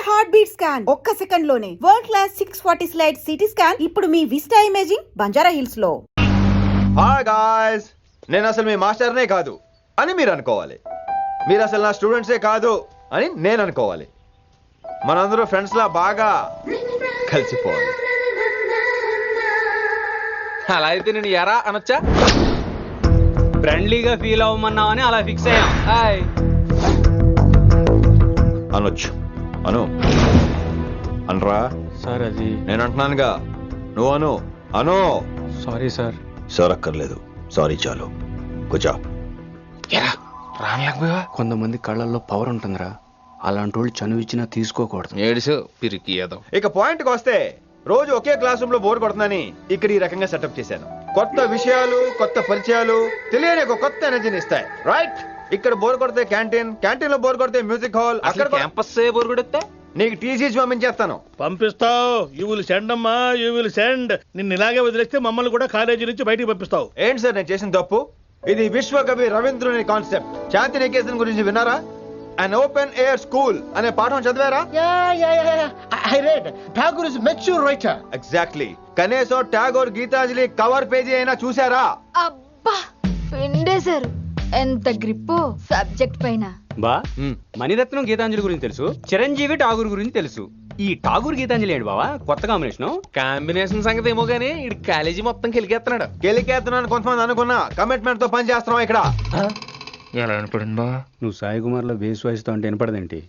Heart beat scan ఒక్క second లోనే world class 640 slide CT scan ఇప్పుడు మీ విస్టా ఇమేజింగ్ బంజారా హిల్స్ లో. హాయ్ గాయ్స్, నేను అసలు మీ మాస్టర్నే కాదు అని మీరు అనుకోవాలి. మీరు అసలు నా స్టూడెంట్సే కాదు అని నేను అనుకోవాలి. మనందరూ ఫ్రెండ్స్ లా బాగా కలిసిపోవాలి. అలా అయితే నేను ఎరా అనొచ్చా? ఫ్రెండ్లీగా ఫీల్ అవ్వమన్నావని అలా ఫిక్స్ అయ్యాం. హాయ్ అనొచ్చు. అను అనరా సార్. అది నేను అంటున్నానుగా, నువ్వు అను. అను. Sorry sir. సార్ అక్కర్లేదు, సారీ చాలు. కూర్చో. రానలేకపోయా. కొంతమంది కళ్ళల్లో పవర్ ఉంటుందిరా, అలాంటి వాళ్ళు చనువిచ్చినా తీసుకోకూడదు. ఏడుసు పిరికి ఏదో. ఇక పాయింట్కి వస్తే, రోజు ఒకే క్లాస్ రూమ్ లో బోర్ కొడుతుందని ఇక్కడ ఈ రకంగా సెటప్ చేశాను. కొత్త విషయాలు, కొత్త పరిచయాలు తెలియని ఒక కొత్త ఎనర్జీని ఇస్తాయి. రైట్? ఇక్కడ బోర్ కొడితే క్యాంటీన్, క్యాంటీన్ లో బోర్ కొడితే మ్యూజిక్ హాల్, అక్కడ క్యాంపస్ బోర్ కొడితే నీకు టీసీస్ పంపించేస్తాను. పంపిస్తావు. యూ విల్ సెండ్ అమ్మా, యూ విల్ సెండ్. నిన్ను ఇలాగే వదిలేస్తే మమ్మల్ని కూడా కాలేజీ నుంచి బయటికి పంపిస్తావు. ఏంటి సార్ నేను చేసిన తప్పు? ఇది విశ్వకవి రవీంద్రుని కాన్సెప్ట్. శాంతి నికేతన్ గురించి విన్నారా? అన్ ఓపెన్ ఎయిర్ స్కూల్ అనే పాఠం చదివారా? I read. Tagore is a mature writer. Exactly. కనీసం టాగోర్ గీతాంజలి కవర్ పేజీ అయినా చూసారా? అబ్బా పిండేశారు. ఎంత గ్రిప్పు సబ్జెక్ట్ పైన. బా మణిరత్నం గీతాంజలి గురించి తెలుసు, చిరంజీవి ఠాగూర్ గురించి తెలుసు. ఈ ఠాగూర్ గీతాంజలి ఏంటి బావా కొత్త కాంబినేషన్ సంగతి ఏమో గానీ ఇడు కాలేజీ మొత్తం కెలికేస్తున్నాడు. కెలికేస్తున్నాను కొంతమంది అనుకున్నా. కమిట్మెంట్ తో పని చేస్తున్నాం ఇక్కడ. ఎలా అనిపడింది బా? నువ్వు సాయి కుమార్ లో బేస్ వాయిస్తో అంటే వినపడదేంటి?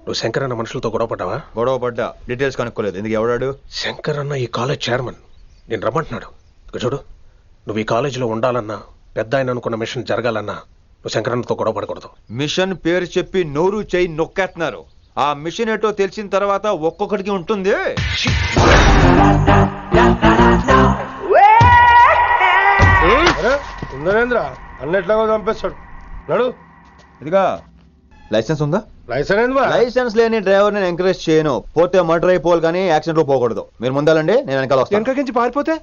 నువ్వు శంకర్ అన్న మనుషులతో గొడవ పడ్డావా? గొడవ పడ్డా, డీటెయిల్స్ కనుక్కోలేదు. ఎందుకు? ఎవడాడు? శంకర్ అన్న ఈ కాలేజ్ చైర్మన్. నేను రమ్మంటున్నాడు. ఇక చూడు, నువ్వు ఈ కాలేజీలో ఉండాలన్నా, పెద్ద ఆయన అనుకున్న మిషన్ జరగాలన్నా నువ్వు శంకర్ అన్నతో గొడవ పడకూడదు. మిషన్ పేరు చెప్పి నోరు చేయి నొక్కేస్తున్నారు. ఆ మిషన్ ఏటో తెలిసిన తర్వాత ఒక్కొక్కడికి ఉంటుంది. నరేంద్ర అన్నెట్లాగో చంపేస్తాడు. నడు. ఇదిగా లైసెన్స్ ఉందా? లైసెన్స్ లైసెన్స్ లేని డ్రైవర్ నేను ఎంకరేజ్ చేయను. పోతే మర్డర్ అయిపోవాలి కానీ యాక్సిడెంట్ లో పోకూడదు. మీరు ముందాలండి, నేను వెనకాల వస్తాను. వెనకకించి పారిపోతే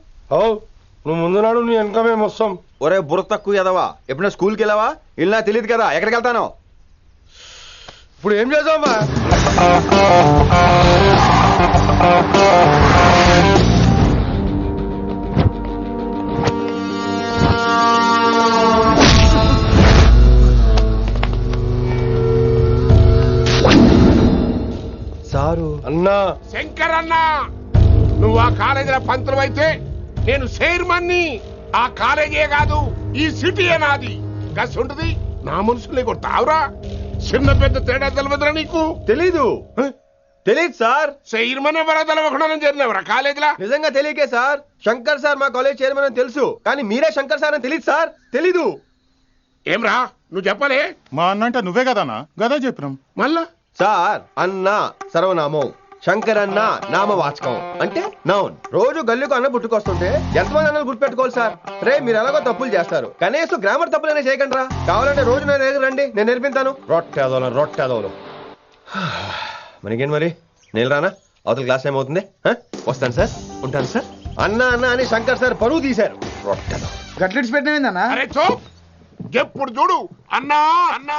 నువ్వు ముందు నాడు నీ వెనక మేము వస్తాం. ఒరే బుర్ర తక్కువ ఎదవా, ఎప్పుడైనా స్కూల్కి వెళ్ళావా? ఇలా తెలియదు కదా ఎక్కడికి వెళ్తాను. ఇప్పుడు ఏం చేద్దామా? సారు అన్నా, శంకర్ అన్నా, నువ్వు ఆ కాలేజీలో పంతులు అయితే నేను చైర్మన్ని. ఆ కాలేజీ కాదు, ఈ సిటీయే నాది. గస్ ఉంటుంది నా మనుషుల్ని కొడతావురా? చిన్న పెద్ద తేడా తెలియదురా నీకు? తెలీదు. తెలీదు సార్. చైర్మన్ ఎవరో తెలవకుండా చేరినవరా కాలేజీలా? నిజంగా తెలియకే సార్. శంకర్ సార్ మా కాలేజ్ చైర్మన్ అని తెలుసు, కానీ మీరే శంకర్ సార్ అని తెలియదు సార్. తెలీదు. ఏమ్రా నువ్వు చెప్పలే? మా అన్న అంటే నువ్వే కదన్నా, గదా చెప్పినాం. మళ్ళా సార్ అన్న సర్వనామం, శంకర్ అన్న నామవాచకం అంటే నౌన్. రోజు గల్లీకు అన్న పుట్టుకొస్తుంటే ఎంతమంది అన్నలు గుర్తుపెట్టుకోవాలి సార్? రే మీరు ఎలాగో తప్పులు చేస్తారు, కనీసం గ్రామర్ తప్పులైనా చేయకండి రా. కావాలంటే రోజు నా దగ్గర రండి, నేను నేర్పిస్తాను. రొట్టెదోలు మనకేం మరి? నేను రానా? అవతల క్లాస్ టైం అవుతుంది. వస్తాను సార్, ఉంటాను సార్. అన్న అన్న అని శంకర్ సార్ పరువు తీశారు. రొట్టెదో గట్లెట్స్ పెట్టినా. అరే చో, ఎప్పుడు చూడు అన్నా అన్నా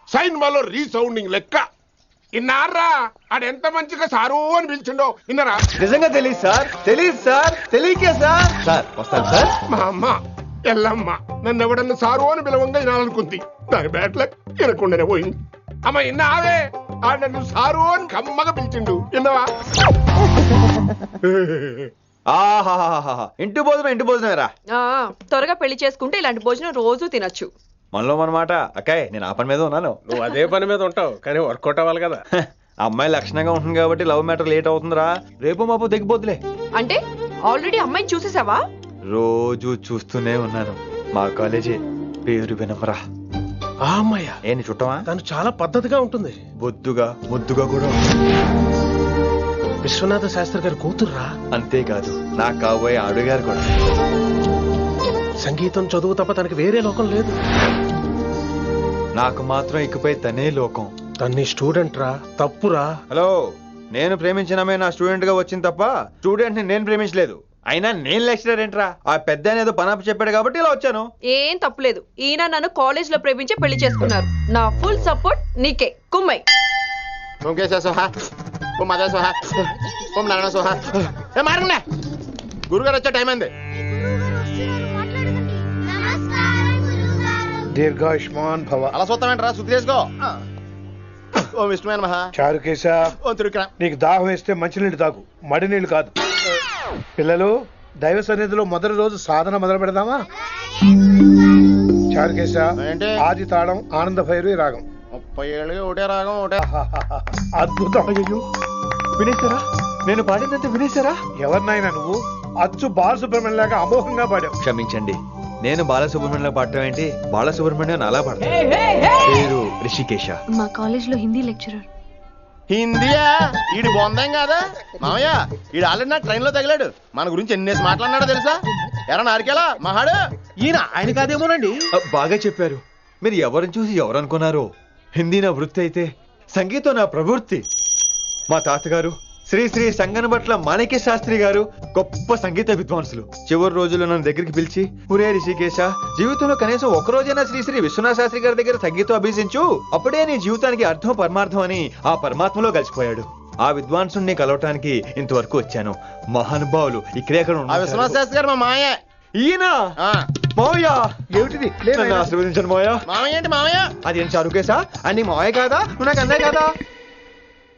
సైన్మాలో రీసౌండింగ్ లెక్క. ఇన్నారా ఆడెంత మంచిగా సారు అని పిలిచిండో ఇన్నరా? నిజంగా తెలియదు సార్. తెలియదు సార్. తెలియకే సార్. సార్ వస్తాను సార్. మా అమ్మ ఎల్లమ్మ నన్ను ఎవడన్నా సారు అని పిలవంగా వినాలనుకుంది. దాని బ్యాట్లక్ వినకుండానే పోయింది. అమ్మ ఇన్నావే, ఆడ నన్ను సారు అని కమ్మగా పిలిచిండు. విన్నవా? ఆహాహాహా, ఇంటి భోజనం రా. త్వరగా పెళ్లి చేసుకుంటే ఇలాంటి భోజనం రోజు తినొచ్చు. మనలో మనమాట. అక్కాయ్ నేను ఆ పని మీద ఉన్నాను. నువ్వు అదే పని మీద ఉంటావు, కానీ వర్కౌట్ అవ్వాలి కదా. అమ్మాయి లక్షణంగా ఉంటుంది కాబట్టి లవ్ మ్యాటర్ లేట్ అవుతుందిరా. రేపు మాపు దిగిపోతులే. అంటే ఆల్రెడీ అమ్మాయిని చూసేసావా? రోజు చూస్తూనే ఉన్నాను. మా కాలేజీ పేరు వినమరా. ఆ అమ్మాయ ఏంటి చుట్టమా? తను చాలా పద్ధతిగా ఉంటుంది. బొద్దుగా ముద్దుగా కూడా. విశ్వనాథ శాస్త్రి గారి కూతుర్రా. అంతేకాదు నా కాబోయే ఆడుగారు కూడా. సంగీతం చదువు తప్ప తనకి వేరే లోకం లేదు. నాకు మాత్రం ఇకపై తనే లోకం. తన్ని స్టూడెంట్ రా, తప్పురా. హలో, నేను ప్రేమించిన అమ్మాయి నా స్టూడెంట్ గా వచ్చింది తప్ప స్టూడెంట్ ని నేను ప్రేమించలేదు. అయినా నేను లెక్చరర్ ఏంట్రా, ఆ పెద్ద ఏదో పనాపు చెప్పాడు కాబట్టి ఇలా వచ్చాను. ఏం తప్పులేదు. ఈయన నన్ను కాలేజ్ లో ప్రేమించి పెళ్లి చేసుకున్నారు. నా ఫుల్ సపోర్ట్ నీకే. కుమ్మై. ఓం కేశవ సోహ, ఓం మాధవ సోహ, ఓం నారాయణ సోహ. ఏ మారండి, గురుగారు వచ్చే టైం అయింది. దీర్ఘాయుష్మాన్ భవ. అలా చూస్తామంటారా, శుద్ధి చేసుకో. ఓం విష్ణుమైన మహా. చారుకేశ, ఓం తిరుక్రా. నీకు దాహం వేస్తే మంచినీళ్ళు తాగు, మడి నీళ్ళు కాదు. పిల్లలు, దైవ సన్నిధిలో మొదటి రోజు సాధన మొదలు పెడదామా? చారుకేశ, ఏంటి? ఆది తాళం ఆనంద భైరవి రాగం. 30 ఏళ్ళుగా ఒకటే రాగం ఒకటే. అద్భుతం. వినేశారా? నేను పాడిందంటే వినేశారా? ఎవరినైనా నువ్వు అచ్చు బాలసుబ్రహ్మణ్యం లాగా అమోఘంగా పాడావు. క్షమించండి, నేను బాలసుబ్రహ్మణ్యంలో పాడటం ఏంటి, బాలసుబ్రహ్మణ్యం అలా పాడతాను. పేరు రిషికేశ. మా కాలేజ్ లో హిందీ లెక్చరర్. హిందీయా? ఈడు బొందేం కాదా మామయ్య? ఈడు ఆల్రెడీ నా ట్రైన్ లో తగిలాడు. మన గురించి ఎన్నేసి మాట్లాడినాడో తెలుసా? ఎరా నారికేలా మహాడు, ఈయన ఆయన కాదేమోనండి. బాగా చెప్పారు. మీరు ఎవరిని చూసి ఎవరనుకున్నారు? హిందీ నా వృత్తి అయితే సంగీతం నా ప్రవృత్తి. మా తాతగారు శ్రీ శ్రీ సంగనబట్ల మాణిక్య శాస్త్రి గారు గొప్ప సంగీత విద్వాంసులు. చివరి రోజుల్లో నన్ను దగ్గరికి పిలిచి, ఒరే రిషికేశ, జీవితంలో కనీసం ఒక రోజైనా శ్రీ శ్రీ విశ్వనాథ శాస్త్రి గారి దగ్గర సంగీతం అభ్యసించు, అప్పుడే నీ జీవితానికి అర్థం పరమార్థం అని ఆ పరమాత్మలో కలిసిపోయాడు. ఆ విద్వాంసుని కలవటానికి ఇంతవరకు వచ్చాను. మహానుభావులు ఇక్కడే అక్కడ ఆ విశ్వనాథ శాస్త్రి గారు మా మామయ్య. ఈయన మావయ్య. ఏమిటిది? నన్ను ఆశీర్వదించండి మావయ్య. మామయ్య ఏంటి మామయ్య? అదేం చారుకేశా? అని మావయ్య కాదా? నువ్వు నాకు అన్నయ్య కాదా?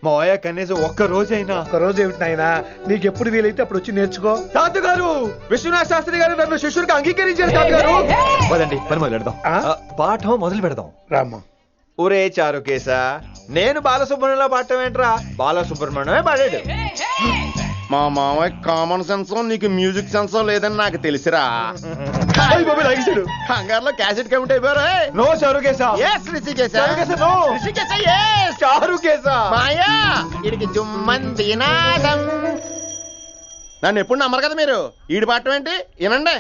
మావయ్య కనీసం ఒక్క రోజైనా. ఒక రోజు ఏమిటి నాయనా, నీకు ఎప్పుడు వీలైతే అప్పుడు వచ్చి నేర్చుకో. తాతగారు, విశ్వనాథ శాస్త్రి గారు నన్ను శిష్యుడికి అంగీకరించారు. తాతగారు పదండి, పని మొదలు పెడదాం. పాఠం మొదలు పెడదాం. రామ్మా. ఒరే చారుకేశ, నేను బాలసుబ్రహ్మణ్యంలో పాడటం ఏంట్రా, బాలసుబ్రహ్మణ్యమే పాడాడు. మా మామయ్య కామన్ సెన్స్, నీకు మ్యూజిక్ సెన్స్ లేదని నాకు తెలిసిరా. కంగారులో క్యాసెట్ కమిట్ అయిపోయారు. No Charukesha. yes Rishikesha. No Rishikesha, yes Charukesha. మాయా వీడికి జుమ్మంది నాదం. నన్ను ఎప్పుడు నమ్మరు కదా మీరు. ఈడి పాఠం ఏంటి వినండి.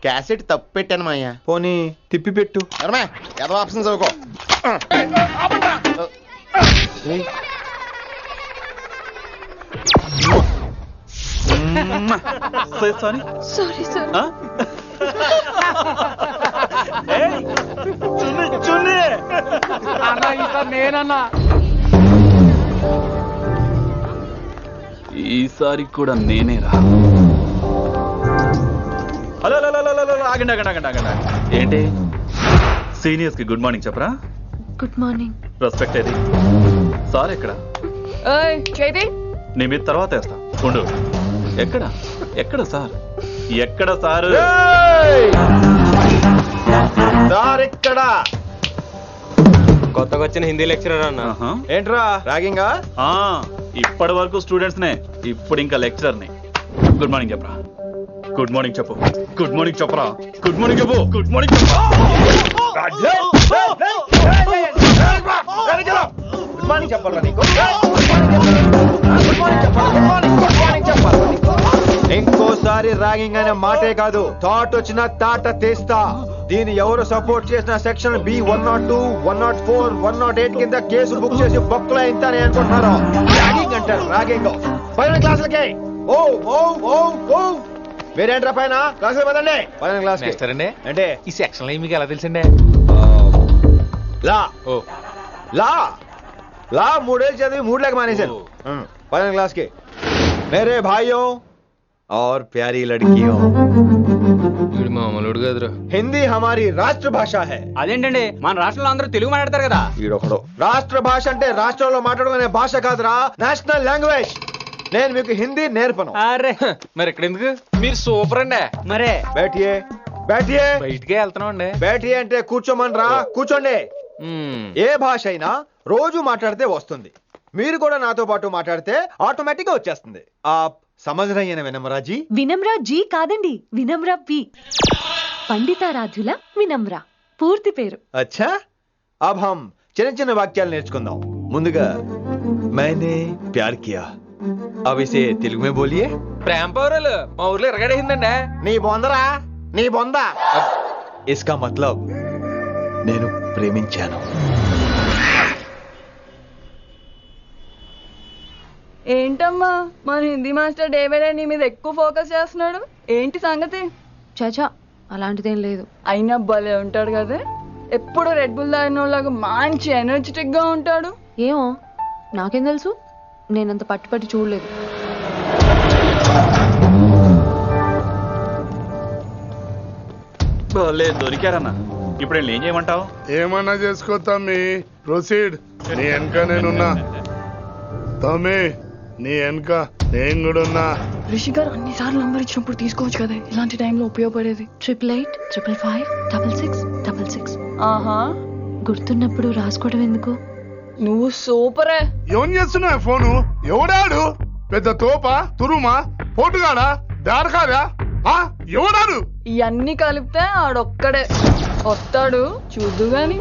క్యాసెట్ తప్పు పెట్టాను మాయ్యా. పోనీ తిప్పి పెట్టు. ఏదో ఆప్షన్ చదువుకో. Sorry sir. నేనన్నా ఈసారి కూడా నేనేరా. హలో ఆగండి ఆగండి ఆగండి ఆగండి. ఏంటి సీనియర్స్ కి గుడ్ మార్నింగ్ చెప్పరా? Good morning. రెస్పెక్ట్ ఏది? సార్ ఎక్కడ? చేతి నీ మీద తర్వాత వేస్తా ఉండు. ఎక్కడ ఎక్కడ సార్? ఎక్కడ సార్? సార్ ఇక్కడ. కొత్తగా వచ్చిన హిందీ లెక్చరర్ అన్న. ఏంట్రా ర్యాగింగా? ఇప్పటి వరకు స్టూడెంట్స్ నే, ఇప్పుడు ఇంకా లెక్చరర్ ని. గుడ్ మార్నింగ్ చెప్పరా. గుడ్ మార్నింగ్ చెప్పు. గుడ్ మార్నింగ్ చెప్పరా. గుడ్ మార్నింగ్ చెప్పు. గుడ్ మార్నింగ్ చెప్పు. గుడ్ మార్నింగ్ చెప్పాలా నీకు? ఇంకోసారి ర్యాగింగ్ అనే మాటే కాదు, థాట్ వచ్చిన తాట తీస్తా. దీన్ని ఎవరు సపోర్ట్ చేసిన సెక్షన్ బి 102, 104, 108 కింద కేసు బుక్ చేసి బొక్కలో ఇంతనే అనుకుంటున్నారు. ర్యాగింగ్ అంటారు ర్యాగింగ్. పైన క్లాసులకి ఓ ఓ ఓ ఓ. మీరేంట్రా పైన క్లాసులు పదండి. పైన క్లాస్ అండి. అంటే ఈ సెక్షన్ లో మీకు ఎలా తెలిసిండే? లా ఓ లా లా 3 ఏళ్ళు చదివి 3 లేక మానేశాను. పైన क्लास के मेरे भाइयों और प्यारी लड़कियों, వీడు మామూలుడు కదరా. हिंदी हमारी राष्ट्र भाषा है. అదేంటండి, మన రాష్ట్రంలో అందరూ తెలుగు మాట్లాడతారు కదా. ఈడొకడు రాష్ట్ర భాష అంటే రాష్ట్రంలో మాట్లాడుకునే భాష కాదురా, నేషనల్ లాంగ్వేజ్. నేను మీకు హిందీ నేర్పను. అరే మరి ఇక్కడ ఎందుకు? మీరు సూపర్ అండి. మరే बैठिए बैठिए బయటికే వెళ్తున్నాం అండి. बैठिए అంటే కూర్చోమనరా, కూర్చోండి. ఏ భాష అయినా రోజు మాట్లాడితే వస్తుంది. మీరు కూడా నాతో పాటు మాట్లాడితే ఆటోమేటిక్ గా వచ్చేస్తుంది. आप समझ रही हैं विनम्रा जी? వినమ్రా జీ కాదండి, వినమ్రా పి. పండితారాధ్యుల వినమ్రా పూర్తి పేరు. अच्छा अब हम చిన్న చిన్న వాక్యాలు నేర్చుకుందాం. ముందుగా मैंने प्यार किया. अब इसे తెలుగు में बोलिए. ప్రేమ పౌరులు మా ఊర్లో ఎరగడేసిందండి. నీ బొందరా నీ బొందా. ఇస్కా మతలబ్ నేను ప్రేమించాను. ఏంటమ్మా మన Hindi master day by day నీ మీద ఎక్కువ ఫోకస్ చేస్తున్నాడు, ఏంటి సంగతి? చాచా అలాంటిదేం లేదు. అయినా భలే ఉంటాడు కదా, ఎప్పుడు రెడ్ బుల్ తాగినోళ్ళగా మంచి ఎనర్జెటిక్ గా ఉంటాడు. ఏమో నాకేం తెలుసు, నేనంత పట్టుపట్టి చూడలేదు. దొరికారన్నా. ఇప్పుడు వీళ్ళని ఏం చేయమంటావు? ఏమన్నా చేసుకో తమ్మి, ప్రొసీడ్. నీ వెనక నేనున్నా తమ్మి, నీ వెనక నేను కూడా ఉన్నా. రిషి గారు అన్నిసార్లు నంబర్ ఇచ్చినప్పుడు తీసుకోవచ్చు కదా, ఇలాంటి టైంలో ఉపయోగపడేది. 8885556666. ఆహా, గుర్తున్నప్పుడు రాసుకోవడం ఎందుకు? నువ్వు సూపరే. ఏం చేస్తున్నావు ఫోను? ఎవడాడు? పెద్ద తోపా, తురుమా, పోటుగాడా, దారకారా? ఎవడాడు? ఇవన్నీ కలిపితే ఆడొక్కడే వస్తాడు, చూద్దు గాని.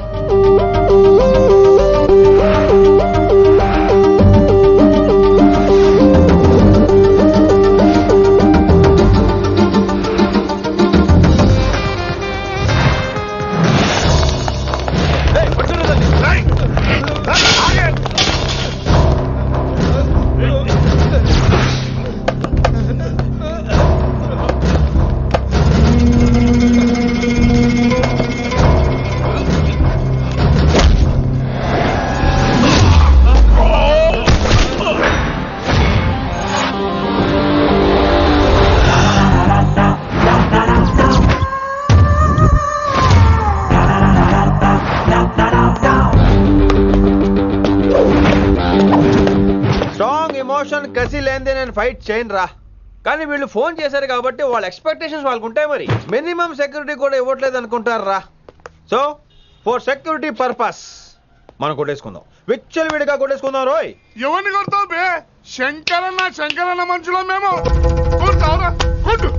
కసి లేనిదే నేను ఫైట్ చేయను రా. కానీ వీళ్ళు ఫోన్ చేశారు కాబట్టి వాళ్ళ ఎక్స్పెక్టేషన్స్ వాళ్ళకు ఉంటాయి. మరి మినిమం సెక్యూరిటీ కూడా ఇవ్వట్లేదు అనుకుంటారు రా. సో ఫర్ సెక్యూరిటీ పర్పస్ మనం కొట్టేసుకుందాం, విచ్చలు విడిగా కొట్టేసుకుందాం. రోయ్ ఎవరిని కొడతావు బే? శంకరన్న మనుషులో మేము. కొడతావురా, కొట్టు.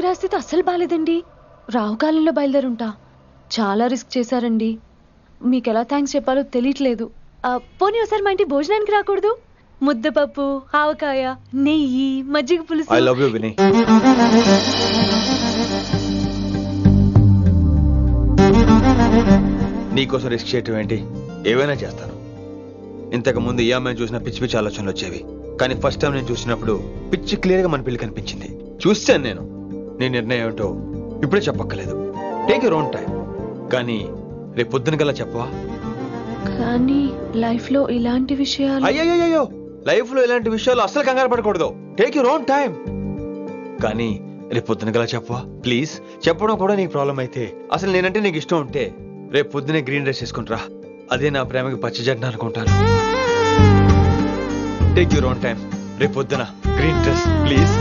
గ్రహస్థితి అస్సలు బాలేదండి. రావుకాలంలో బయలుదేరుంటా. చాలా రిస్క్ చేశారండి. మీకు ఎలా థ్యాంక్స్ చెప్పాలో తెలియట్లేదు. పోనీ ఒకసారి మా ఇంటి భోజనానికి రాకూడదు? ముద్దపప్పు, ఆవకాయ, నెయ్యి, మజ్జిగ పులుసు. I love you Vini. నీకోసం రిస్క్ చేయటం ఏంటి? ఏవైనా చేస్తాను. ఇంతకు ముందు ఈ అమ్మాయిని చూసిన పిచ్చి పిచ్చి ఆలోచనలు వచ్చేవి, కానీ ఫస్ట్ టైం నేను చూసినప్పుడు పిచ్చి క్లియర్ గా మన పెళ్లి కనిపించింది. చూస్తాను నేను. నీ నిర్ణయం ఏమిటో ఇప్పుడే చెప్పక్కర్లేదు. Take your own time. కానీ రేపు పొద్దున గల్లా చెప్పవా? కానీ లైఫ్ లో ఇలాంటి విషయాలు. అయ్యో లైఫ్ లో ఇలాంటి విషయాలు అస్సలు కంగారు పడకూడదు. Take your own time. కానీ రేపు పొద్దున గల చెప్పవా ప్లీజ్? చెప్పడం కూడా నీకు ప్రాబ్లం అయితే, అసలు నేనంటే నీకు ఇష్టం ఉంటే రేపు పొద్దునే గ్రీన్ డ్రెస్ వేసుకుంటారా. అదే నా ప్రేమకి పచ్చి జెండా అనుకుంటాను. Take your own time. రేపు పొద్దున గ్రీన్ డ్రెస్ ప్లీజ్.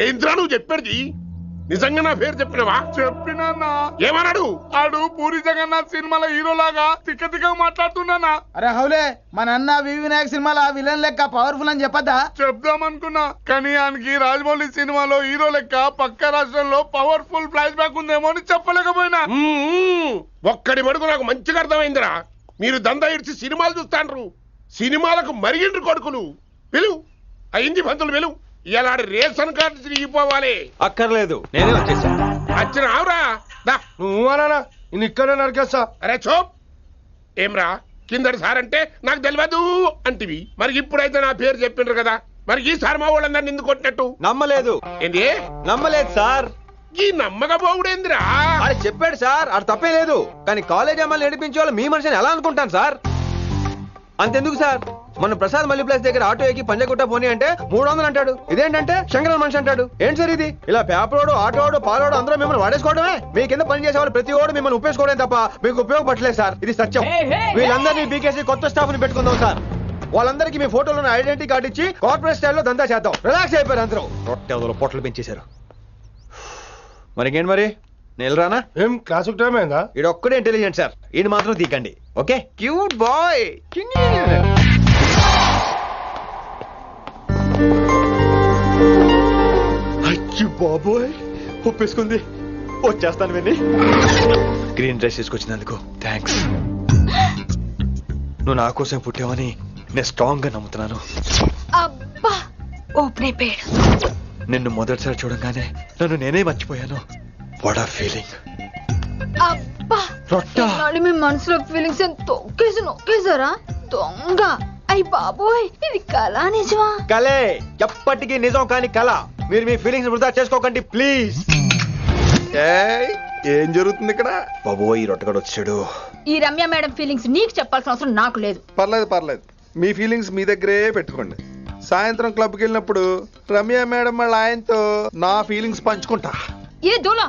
ఏంద్రా నువ్వు చెప్పేది? నిజంగా నా పేరు చెప్పినవా? చెప్పినా. ఏమన్నాడు? ఆడు పూరి జగన్నాథ్ సినిమాలో హీరోలాగా తిక్క మాట్లాడుతున్నానా? అరే హౌలే, మన అన్న వినాయక్ సినిమాలో విలన్ లెక్క పవర్ఫుల్ అని చెప్పద్దా? చెప్దామనుకున్నా, కానీ ఆయనకి రాజమౌళి సినిమాలో హీరో లెక్క పక్క రాష్ట్రంలో పవర్ఫుల్ ఫ్లాష్ బ్యాక్ ఉందేమో అని చెప్పలేకపోయినా. ఒక్కడి మడుగు నాకు మంచిగా అర్థమైందిరా. మీరు దందా ఇడిచి సినిమాలు చూస్తాండ్రు, సినిమాలకు మరిగిండ్రు కొడుకులు. పిలువు, అయింది పంతులు పిలువు. ఇలా రేషన్ కార్డు తిరిగిపోవాలి. అక్కర్లేదు, నేనే వచ్చేసా. వచ్చిన ఆవురా. నువ్వు అనా నేను ఇక్కడ నరికేస్తా. అరే చోప్. ఏమ్రా, కిందటి సార్ అంటే నాకు తెలియదు అంటివి, మరి ఇప్పుడైతే నా పేరు చెప్పిండ్రు కదా, మరి ఈసారి మా వాళ్ళందరినీ ఎందుకు కొట్టినట్టు? నమ్మలేదు. ఏంది? నమ్మలేదు సార్. ఈ నమ్మకపోవుడేందిరా? ఆడు చెప్పాడు సార్, ఆడు తప్పే లేదు. కానీ కాలేజ్ అమ్మాయిలు నడిపించే వాళ్ళు మీ మనిషిని ఎలా అనుకుంటాను సార్? అంతెందుకు సార్, మన ప్రసాద్ మల్లి ప్లేస్ దగ్గర ఆటో ఎక్కి పంజగుట్ట పోనీ అంటే 300 అంటాడు. ఇదేంటంటే శంకరన్ మనిషి అంటాడు. ఏంటి సార్ ఇది? ఇలా పేపరోడు, ఆటోడు, పాలోడు అందరూ మిమ్మల్ని వాడేసుకోవడమే. మీ కింద పని చేసే వాళ్ళు ప్రతి ఓడు మిమ్మల్ని ఉపయోగించుకోవడం తప్ప మీకు ఉపయోగపడలేదు సార్. ఇది సత్యం. వీళ్ళందరినీ బీకేసి కొత్త స్టాఫ్ ని పెట్టుకుందాం సార్. వాళ్ళందరికీ మీ ఫోటోలో ఐడెంటిటీ కార్డు ఇచ్చి కార్పొరేట్ స్టైల్లో దందా చేద్దాం. రిలాక్స్ అయిపోయారు అందరూ. రొట్టె పొట్టలు పెంచేశారు. మరికేంటి మరి, నేను రానా? ఏం క్లాసుకు టైం అయిందా? ఈడు ఒక్కడే ఇంటెలిజెంట్ సార్, ఈయన మాత్రం తీకండి. Okay, cute boy. అయ్యో బాబోయ్, ఒప్పేసుకుంది. వచ్చేస్తాను విని. గ్రీన్ డ్రెస్ తీసుకొచ్చినందుకు థ్యాంక్స్. నువ్వు నా కోసం పుట్టావని నేను స్ట్రాంగ్ గా నమ్ముతున్నాను. అబ్బా, ఓపెన్ అయిపోయాడు. నిన్ను మొదటిసారి చూడంగానే నన్ను నేనే మర్చిపోయాను. వాట్ ఆ ఫీలింగ్. అబ్బా, రొట్టె. మీ మనసులో ఫీలింగ్స్ తొక్కేసి నొక్కేసారా దొంగ? అయ్యి బాబోయ్, ఇది కళ నిజమా? కలే, ఎప్పటికీ నిజం కాని కళ. మీరు మీ ఫీలింగ్స్ వృధా చేసుకోకండి ప్లీజ్. ఏం జరుగుతుంది ఇక్కడ? బాబోయ్, రొట్టెగాడు వచ్చాడు. ఈ రమ్య మేడం ఫీలింగ్స్ నీకు చెప్పాల్సిన అవసరం నాకు లేదు. పర్లేదు, మీ ఫీలింగ్స్ మీ దగ్గరే పెట్టుకోండి. సాయంత్రం క్లబ్కి వెళ్ళినప్పుడు రమ్య మేడం వాళ్ళ ఆయనతో నా ఫీలింగ్స్ పంచుకుంటా. ఏ దూల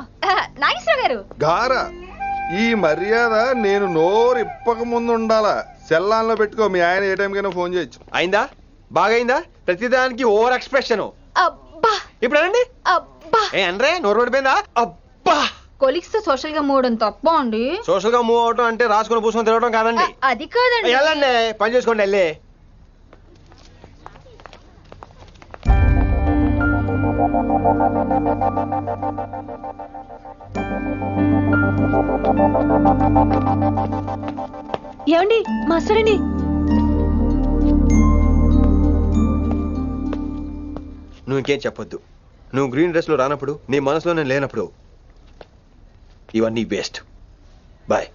నాగేశ్వర గారు గారా, ఈ మర్యాద నేను నోరు ఇప్పక ముందు ఉండాలా. సెల్లాన్లో పెట్టుకో, మీ ఆయన ఏ టైం కైనా ఫోన్ చేయొచ్చు. అయిందా? బాగైందా? ప్రతిదానికి ఓవర్ ఎక్స్ప్రెషన్. అబ్బా, ఇప్పుడు అనండి. అబ్బా, ఏ అనరే, నోరు పడిపోయిందా? అబ్బా. కొలిక్స్ తో సోషల్ గా మూవ్ అవడం తప్ప అండి. సోషల్ గా మూవ్ అవటం అంటే రాసుకుని పూసుకొని తిరగడం కాదండి. అది కాదండి. వెళ్ళండి, పని చేసుకోండి. వెళ్ళి ఏమండి, మాస్టరండి. నువ్వు ఇంకేం చెప్పొద్దు. నువ్వు గ్రీన్ డ్రెస్ లో రానప్పుడు, నీ మనసులో నేను లేనప్పుడు ఇవన్నీ వేస్ట్. బాయ్.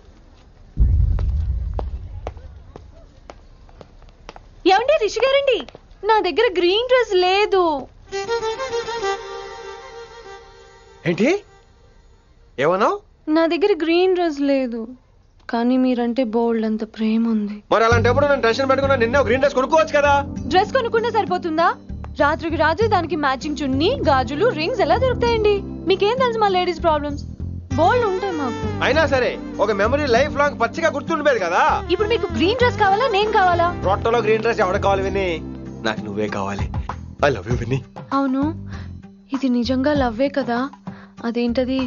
ఏమండి, రిషి గారండి, నా దగ్గర గ్రీన్ డ్రెస్ లేదు. ఏంటి ఏమన్నావు? నా దగ్గర గ్రీన్ డ్రెస్ లేదు, కానీ మీరంటే బోల్డ్ అంత ప్రేమ ఉంది. మరి అలాంటప్పుడు నేను టెన్షన్ పెట్టుకున్నా, నిన్నే గ్రీన్ డ్రెస్ కొనుక్కోవచ్చు కదా. డ్రెస్ కొనుక్కుంటే సరిపోతుందా? రాత్రికి రాత్రి దానికి మ్యాచింగ్ చున్నీ, గాజులు, రింగ్స్ ఎలా దొరుకుతాయండి? మీకేం తెలుసు మా లేడీస్ ప్రాబ్లమ్స్? బోల్డ్ ఉంటాయి మాకు. అయినా సరే ఒక మెమరీ లైఫ్ లాంగ్ పచ్చిగా గుర్తుండిపోయేది కదా. ఇప్పుడు మీకు గ్రీన్ డ్రెస్ కావాలా, నేను కావాలా? రొట్టెలో గ్రీన్ డ్రెస్ ఎవడ కావాలి విని? నాకు నువ్వే కావాలి. ఐ లవ్ యూ విని. అవును, ఇది నిజంగా లవ్వే కదా? అదేంటది,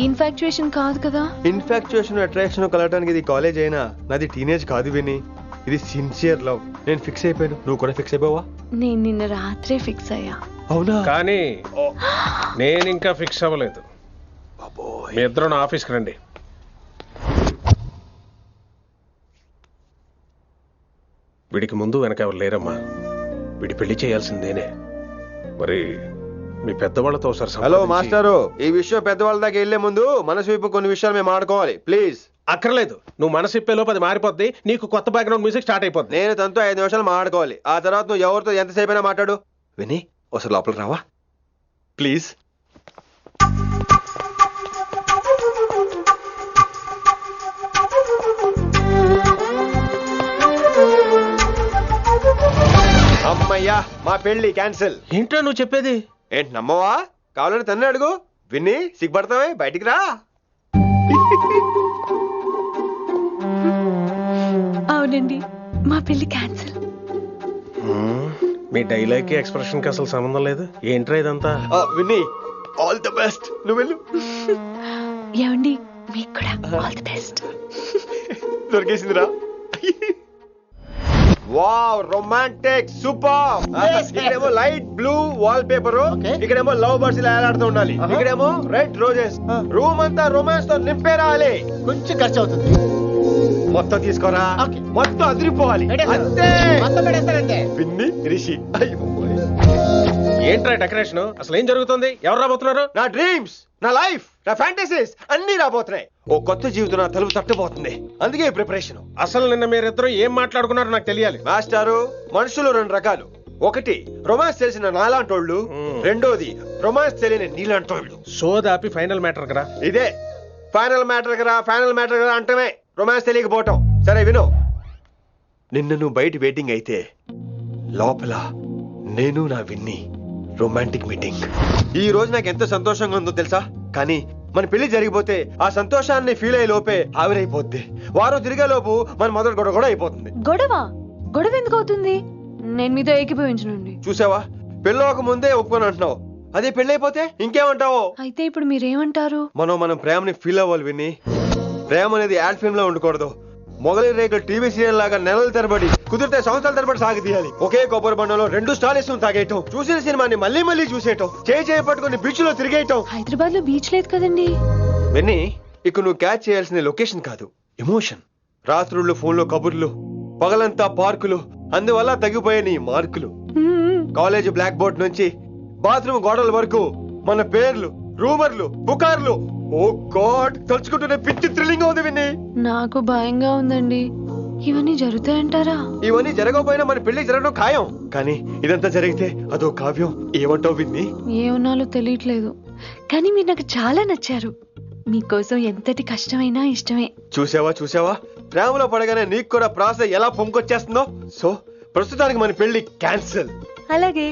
ఇన్ఫాక్చుయేషన్ కాదు కదా? ఇన్ఫాక్చుయేషన్, అట్రాక్షన్ కలగడానికి ఇది కాలేజ్ అయినా నాది టీనేజ్ కాదు విని. ఇది సిన్సియర్ లవ్. నేను ఫిక్స్ అయిపోయాను, నువ్వు కూడా ఫిక్స్ అయిపోవా? నేను నిన్న రాత్రే ఫిక్స్ అయ్యా. అవునా? కానీ నేను ఇంకా ఫిక్స్ అవ్వలేదు. మీ ఇద్దరు నా ఆఫీస్కి రండి. వీడికి ముందు వెనక ఎవరు లేరమ్మా. వీడి పెళ్లి చేయాల్సిందేనే. మరి మీ పెద్దవాళ్ళతో ఒకసారి హలో మాస్టారు, ఈ విషయం పెద్దవాళ్ళ దాకా వెళ్లే ముందు మనసు వైపు కొన్ని విషయాలు మేము ఆడుకోవాలి ప్లీజ్. అక్కర్లేదు, నువ్వు మనసు ఇప్పేలోపు అది మారిపోద్ది, నీకు కొత్త బ్యాక్గ్రౌండ్ మ్యూజిక్ స్టార్ట్ అయిపోద్ది. నేను తనతో 5 నిమిషాలు మాట్లాడుకోవాలి. ఆ తర్వాత నువ్వు ఎవరితో ఎంతసేపు అయినా మాట్లాడు. విని ఒకసారి లోపలికి రావా ప్లీజ్? అమ్మయ్యా, మా పెళ్లి క్యాన్సిల్. ఏంటో నువ్వు చెప్పేది? ఏంటి నమ్మవా? కావాలని తన్నే అడుగు. విన్ని సిగ్గుపడతావే, బయటికి రా. అవునండి, మా పెళ్లి క్యాన్సిల్. మీ డైలాగ్ కి ఎక్స్ప్రెషన్ కి అసలు సంబంధం లేదు. ఏంట్రా ఇదంతా? విన్ని ఆల్ ది బెస్ట్. నువ్వు వెళ్ళు. ఏమండి, మీకు కూడా ఆల్ ది బెస్ట్. దొరికేసిందిరా. Wow, romantic, super. ఇక్కడేమో లైట్ బ్లూ వాల్ పేపర్, ఇక్కడేమో లవ్ బర్డ్స్ ఇలా ఏలాడుతూ ఉండాలి, ఇక్కడేమో రెడ్ రోజెస్. రూమ్ అంతా రొమాన్స్ తో నింపే రావాలి. కొంచెం ఖర్చు అవుతుంది. మొత్తం తీసుకోరా, మొత్తం అదిరిపోవాలి. అంతే. విన్ని రిషి. ఏంట్రా డెకరేషన్? అసలు ఏం జరుగుతుంది? ఎవరు రాబోతున్నారు? నా డ్రీమ్స్, నా లైఫ్, నా ఫ్యాంటసీస్ అన్ని రాబోతున్నాయి. ఓ కొత్త జీవితం నా తలుపు తట్టబోతుంది. అందుకే ప్రిపరేషన్. అసలు నిన్న మీరిద్దరు ఏం మాట్లాడుకున్నారో నాకు తెలియాలి. మాస్టారు, మనుషులు 2 రకాలు. ఒకటి రొమాన్స్ తెలిసిన నాలాంటోళ్ళు, రెండోది రొమాన్స్ తెలియని నీలాంటోళ్ళు. సోదాపి ఫైనల్ మ్యాటర్ కదా. ఇదే ఫైనల్ మ్యాటర్ కదా. ఫైనల్ మ్యాటర్ కదా అంటమే రొమాన్స్ తెలియకపోవటం. సరే విను, నిన్న నువ్వు బయట వెయిటింగ్ అయితే లోపల నేను నా విన్ని రొమాంటిక్ మీటింగ్. ఈ రోజు నాకు ఎంత సంతోషంగా ఉందో తెలుసా? కానీ మన పెళ్లి జరిగిపోతే ఆ సంతోషాన్ని ఫీల్ అయ్యే లోపే ఆవిరైపోద్ది. వారం తిరిగే లోపు మన మొదటి గొడవ కూడా అయిపోతుంది. గొడవ ఎందుకు అవుతుంది? నేను మీతో ఏకీభవించనండి. చూసావా, పెళ్ళవక ముందే ఒప్పుకొని అంటున్నావు. అదే పెళ్ళైపోతే ఇంకేమంటావు? అయితే ఇప్పుడు మీరేమంటారు? మనం ప్రేమని ఫీల్ అవ్వాలి విని. ప్రేమ అనేది యాడ్ ఫిల్మ్ లో ఉండకూడదు. మొగలి రేకులు టీవీ సీరియల్ లాగా నెలల తరబడి, కుదిరితే సంవత్సరాల తరబడి సాగి తీయాలి. ఒకే కొబ్బరి బండలో 2 స్టాల్ వేసుకుని తాగేయటం, చూసిన సినిమాని మళ్ళీ మళ్ళీ చూసేయటం, చేయి పట్టుకుని బీచ్ లో తిరిగేయటం. హైదరాబాద్ లో బీచ్ లేదు కదండి. విన్ని, ఇక నువ్వు క్యాచ్ చేయాల్సిన లొకేషన్ కాదు, ఎమోషన్. రాత్రుళ్ళు ఫోన్లో కబుర్లు, పగలంతా పార్కులు, అందువల్ల తగ్గిపోయే నీ మార్కులు. కాలేజ్ బ్లాక్ బోర్డ్ నుంచి బాత్రూమ్ గోడల వరకు మన పేర్లు, రూమర్లు, పుకార్లు. ఓ గాడ్, తలుచుకుంటూనే పిచ్చి థ్రిల్లింగ్ ఉంది విన్ని. నాకు భయంగా ఉందండి. ఇవన్నీ జరుగుతాయంటారా? ఇవన్నీ జరగకపోయినా మన పెళ్లి జరగడం ఖాయం. కానీ ఇదంతా జరిగితే అదో కావ్యం. ఏమంటావు విన్ని? ఏమన్నాలో తెలియట్లేదు, కానీ మీరు నాకు చాలా నచ్చారు. మీకోసం ఎంతటి కష్టమైనా ఇష్టమే. చూసావా, ప్రేమలో పడగానే నీకు కూడా ప్రాస ఎలా పొంకొచ్చేస్తుందో. సో ప్రస్తుతానికి మన పెళ్లి క్యాన్సిల్. అలాగే.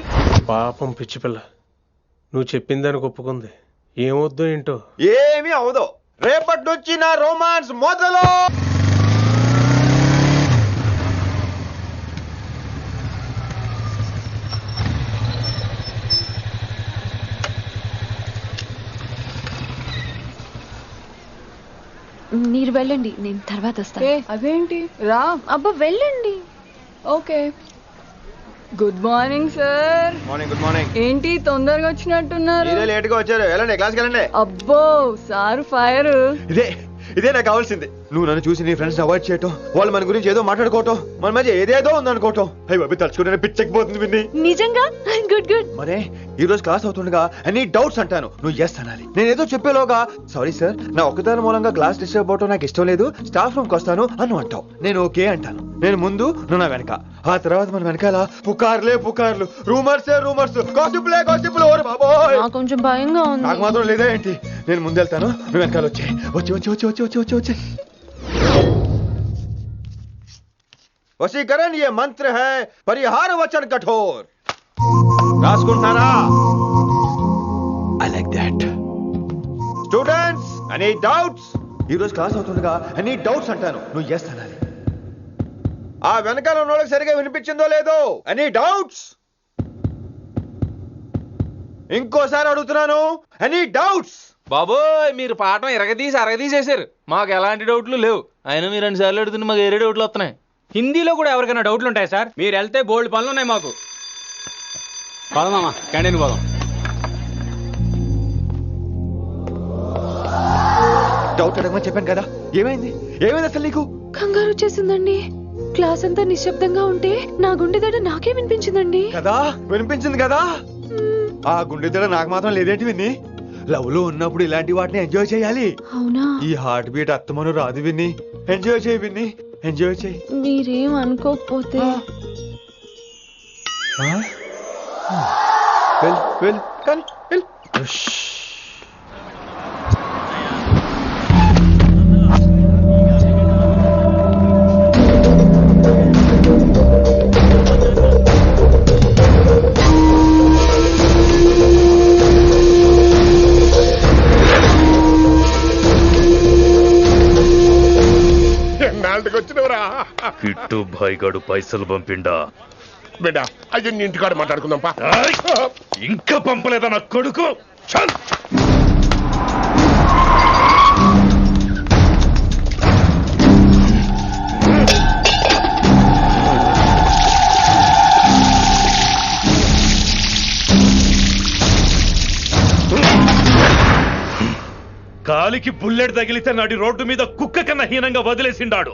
పాపం పిచ్చి పిల్ల, నువ్వు చెప్పిందానికి ఒప్పుకుంది. ఏమొద్దు ఏంటో. ఏమీ అవదో. రేపటి నుంచి నా రొమాన్స్ మొదలు. మీరు వెళ్ళండి, నేను తర్వాత వస్తాను. అదేంటి రా. అబ్బా వెళ్ళండి. Okay. Good morning sir. Morning. Good morning. ఏంటి తొందరగా వచ్చినట్టున్నారు? లేట్ గా వచ్చారు. వెళ్ళండి, క్లాస్కి వెళ్ళండి. అబ్బో సార్ ఫైర్. ఇదే నాకు కావాల్సింది. నువ్వు నన్ను చూసి నీ ఫ్రెండ్స్ అవాయిడ్ చేయటం, వాళ్ళు మన గురించి ఏదో మాట్లాడుకోవటం, మన మధ్య ఏదేదో ఉందనుకోవటం. అయ్యి బాబు, తలుచుకుంటే పిచ్చెక్కిపోతుంది విన్ని. నిజంగా గుడ్. మరే ఈ రోజు క్లాస్ అవుతుండగా ఎనీ డౌట్స్ అంటాను, నువ్వు ఎస్ అనాలి. నేను ఏదో చెప్పేలోగా సారీ సార్, నా ఒక్కదాని మూలంగా క్లాస్ డిస్టర్బ్ అవటం నాకు ఇష్టం లేదు, స్టాఫ్ రూమ్ కి వస్తాను అని అంటావు. నేను ఓకే అంటాను. నేను ముందు, నువ్వు నా వెనక. ఆ తర్వాత మన వెనకాల పుకార్లు, రూమర్స్, గాసిప్లే. ఓరి బాబోయ్, కొంచెం భయంగా ఉంది. నాకు మాత్రం లేదా ఏంటి? నేను ముందెళ్తాను, నువ్వు వెనకాల వచ్చే. वशीकरण ये मंत्र है, परिहार वचन कठोर. रासकुंठारा, I like that. Students, any doubts? ఈ రోజు క్లాస్ అవుతుండగా any doubts అంటాను, నువ్వు yes అనాలి. ఆ వెనకాల ఉన్న వాళ్ళకి సరిగా వినిపించిందో లేదో? any doubts? ఇంకోసారి అడుగుతున్నాను, any doubts? బాబోయ్, మీరు పాఠం అరగదీసేశారు. మాకు ఎలాంటి డౌట్లు లేవు. అయినా మీరు 2 సార్లు అడుగుతుంటే మాకు వేరే డౌట్లు వస్తున్నాయి. హిందీలో కూడా ఎవరికైనా డౌట్లు ఉంటాయి సార్? మీరు వెళ్తే బోల్డ్ పనులు ఉన్నాయి మాకు. పోదామా, క్యాంటీన్ పోదాం. డౌట్ అడగమని చెప్పాను కదా, ఏమైంది అసలు నీకు? కంగారు వచ్చేసిందండి. క్లాస్ అంతా నిశ్శబ్దంగా ఉంటే నా గుండె దడ నాకే వినిపించిందండి. కదా, వినిపించింది కదా. ఆ గుండె దడ నాకు మాత్రం లేదేంటి విన్ని? లవ్ లో ఉన్నప్పుడు ఇలాంటి వాటిని ఎంజాయ్ చేయాలి. అవునా? ఈ హార్ట్ బీట్ అత్తమను రాదు విన్ని. ఎంజాయ్ చేయి విన్ని, ఎంజాయ్ చేయి. మీరేం అనుకోకపోతే వెల్ కానీ వెల్. ఎన్నాళ్ళకి వచ్చినవరా? కిట్టు భాయ్ గడు పైసలు పంపిండా? బిడ్డ అయ్యో నీ ఇంటికాడ మాట్లాడుకుందాం పా. ఇంకా పంపలేదా నా కొడుకు? చల్. కాలికి బుల్లెట్ తగిలితే నాటి రోడ్డు మీద కుక్క కన్నా హీనంగా వదిలేసిండాడు.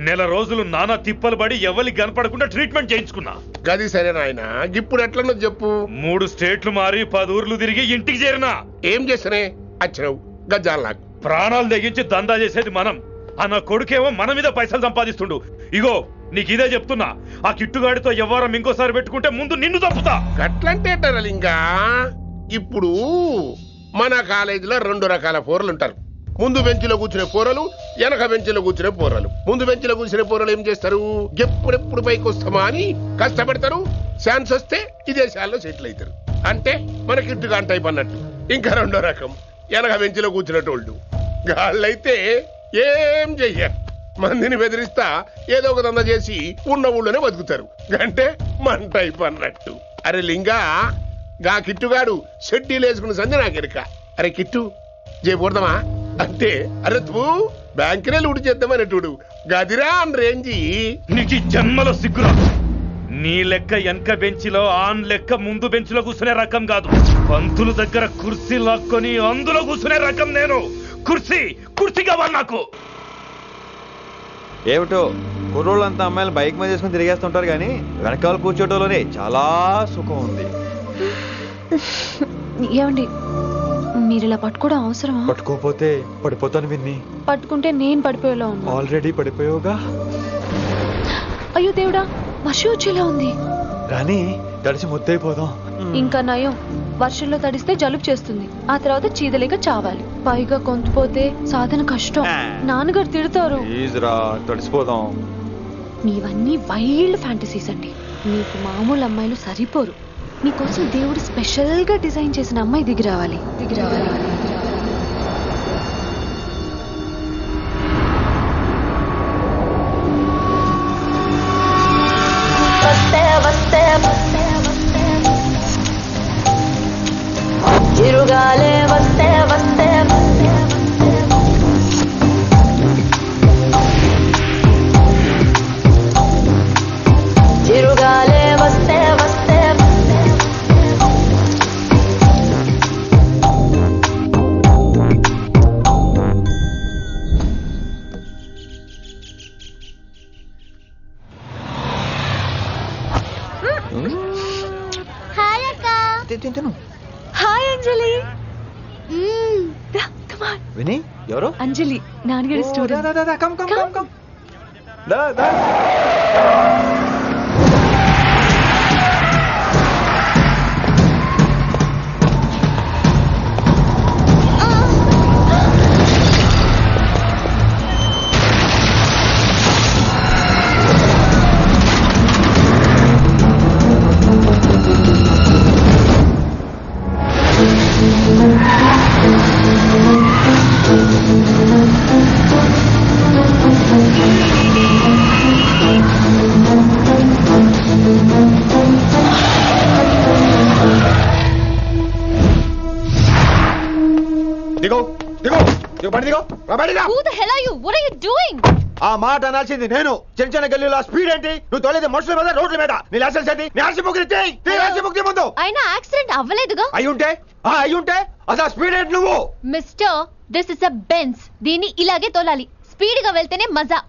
నెల రోజులు నానా తిప్పలు పడి ఎవరికి కనపడకుండా ట్రీట్మెంట్ చేయించుకున్నా. గది సరే నాయన, ఇప్పుడు ఎట్లనో చెప్పు. 3 స్టేట్లు మారి 10 ఊర్లు తిరిగి ఇంటికి చేరినా. ఏం చేసినే వచ్చినావు? గజ్జాలు నాకు ప్రాణాలు తెగించి దందా చేసేది మనం. ఆ నా కొడుకేమో మన మీద పైసలు సంపాదిస్తుండు. ఇగో నీకు ఇదే చెప్తున్నా, ఆ కిట్టుగాడితో ఎవరం ఇంకోసారి పెట్టుకుంటే ముందు నిన్ను తప్పుతా. గట్లంటే ఇంకా ఇప్పుడు మన కాలేజీలో 2 రకాల పోరలు ఉంటారు. ముందు బెంచ్లో కూర్చునే పోరలు, వెనక బెంచ్లో కూర్చునే పోరలు. ముందు బెంచ్లో కూర్చునే పోరలు ఏం చేస్తారు? ఎప్పుడెప్పుడు పైకి వస్తామా అని కష్టపడతారు. ఛాన్స్ వస్తే విదేశాల్లో సెటిల్ అవుతారు. అంటే మన కిట్టుగా టైప్ అన్నట్టు. ఇంకా 2వ రకం వెనక బెంచ్లో కూర్చునేటోళ్ళు. గాళ్ళైతే ఏం చెయ్యరు, మందిని బెదిరిస్తా ఏదో ఒక దంద చేసి ఉన్న ఊళ్ళోనే బతుకుతారు. అంటే మన టైప్ అన్నట్టు. అరే లింగా, గా కిట్టుగాడు షెడ్డీలు వేసుకున్న సంధి నాకెరక. అరే కిట్టు చేయకూడదామా అంటే, అరే తూ బ్యాంకునే లూటి చేద్దామనేటుడు గదిరా అని రేంజి. నీకు జన్మలో సిగ్గురా. నీ లెక్క వెనక బెంచిలో, ఆన్ లెక్క ముందు బెంచ్లో కూర్చునే రకం కాదు. పంతులు దగ్గర కుర్చీ లాక్కొని అందులో కూర్చునే రకం నేను. కుర్చీ కావాలి నాకు. ఏమిటో కుర్రోళ్ళంతా అమ్మాయిలు బైక్ మీద చేసుకుని తిరిగేస్తుంటారు కానీ వెనకాల కూర్చోటంలోనే చాలా సుఖం ఉంది. ఏమండి, మీరు ఇలా పట్టుకోవడం అవసరమా? పట్టుకోపోతే పడిపోతాను విన్ని. పట్టుకుంటే నేను పడిపోయేలా ఉన్నా. ఆల్రెడీ పడిపోయావుగా. అయ్యో దేవుడా, వర్షం వచ్చేలా ఉంది. రాని తడిసి ముద్దైపోదాం. ఇంకా నయం, వర్షంలో తడిస్తే జలుబు చేస్తుంది. ఆ తర్వాత చీదలేక చావాలి. పైగా కొంతపోతే సాధన కష్టం. నాన్నగారు తిడతారు. తడిసిపోదాం. మీవన్నీ వైల్డ్ ఫ్యాంటసీస్ అండి. మీకు మామూలు అమ్మాయిలు సరిపోరు. మీకోసం దేవుడు స్పెషల్ గా డిజైన్ చేసిన అమ్మాయి దిగి రావాలి. చిరుగాలే వస్తే వస్తే చిరుగాలే వస్తే వస్తే హాయ్ అక్క. హాయ్ అంజలి. విని ఎవరు? అంజలి, నాన్నగారి స్టూడెంట్. ఆ మాట అనాల్సింది నేను. చిన్న చిన్న గల్లీలో స్పీడ్ ఏంటి? నువ్వు తోలేది మనుషుల మీద, రోడ్ల మీద. నీ లైసెన్స్ ఏంటి? నీ ఆర్సీ బుక్ ఇచ్చేయ్. ముందు అయినా యాక్సిడెంట్ అవ్వలేదుగా. అయ్యుంటే అసలు స్పీడ్ ఏంటి నువ్వు? Mister, this is a Benz. దీన్ని ఇలాగే తోలాలి. స్పీడ్ గా వెళ్తేనే మజా.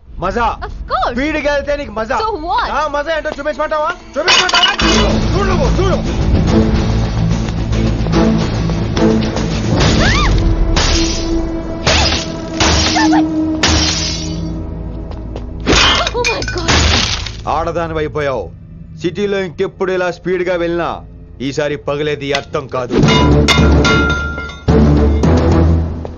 స్పీడ్ గా వెళ్తే నీకు మజా. So what? మజా ఏంటో చూపించమంటావా? చూడు. ఆడదాని అయిపోయావు. సిటీలో ఇంకెప్పుడు ఇలా స్పీడ్ గా వెళ్ళినా ఈసారి పగిలేది అర్థం కాదు.